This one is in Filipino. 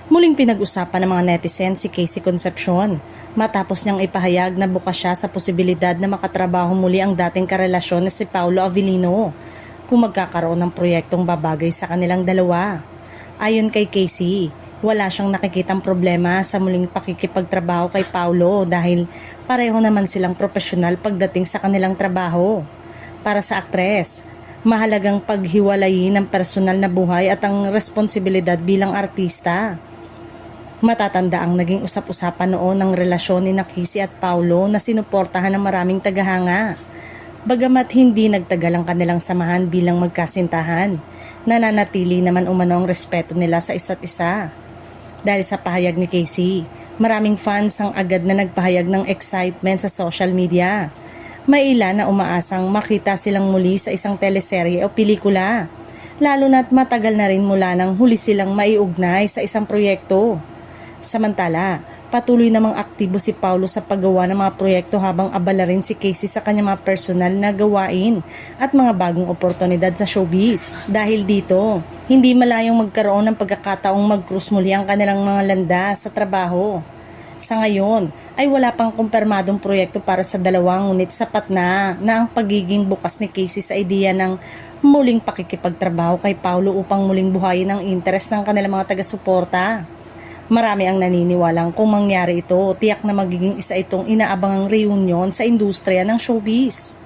Muling pinag-usapan ng mga netizen si Casey Concepcion matapos niyang ipahayag na bukas siya sa posibilidad na makatrabaho muli ang dating karelasyon na si Paulo Avellino kung magkakaroon ng proyektong babagay sa kanilang dalawa. Ayon kay Casey, wala siyang nakikitang problema sa muling pakikipagtrabaho kay Paulo dahil pareho naman silang profesional pagdating sa kanilang trabaho. Para sa aktres, mahalagang paghiwalayin ang personal na buhay at ang responsibilidad bilang artista. Matatanda ang naging usap-usapan noon ng relasyon ni Casey at Paulo na sinuportahan ng maraming tagahanga. Bagamat hindi nagtagal ang kanilang samahan bilang magkasintahan, nananatili naman umano ang respeto nila sa isa't isa. Dahil sa pahayag ni Casey, maraming fans ang agad na nagpahayag ng excitement sa social media. May ilan na umaasang makita silang muli sa isang teleserye o pelikula, lalo na't matagal na rin mula nang huli silang maiugnay sa isang proyekto. Samantala, patuloy namang aktibo si Paulo sa paggawa ng mga proyekto habang abala rin si Casey sa kanyang mga personal na gawain at mga bagong oportunidad sa showbiz. Dahil dito, hindi malayong magkaroon ng pagkakataong mag-cruise muli ang kanilang mga landas sa trabaho. Sa ngayon, ay wala pang kumpirmadong proyekto para sa dalawang ngunit sapat na ang pagiging bukas ni Casey sa ideya ng muling pakikipagtrabaho kay Paulo upang muling buhayin ang interes ng kanilang mga taga-suporta. Marami ang naniniwalang kung mangyari ito, tiyak na magiging isa itong inaabangang reunion sa industriya ng showbiz.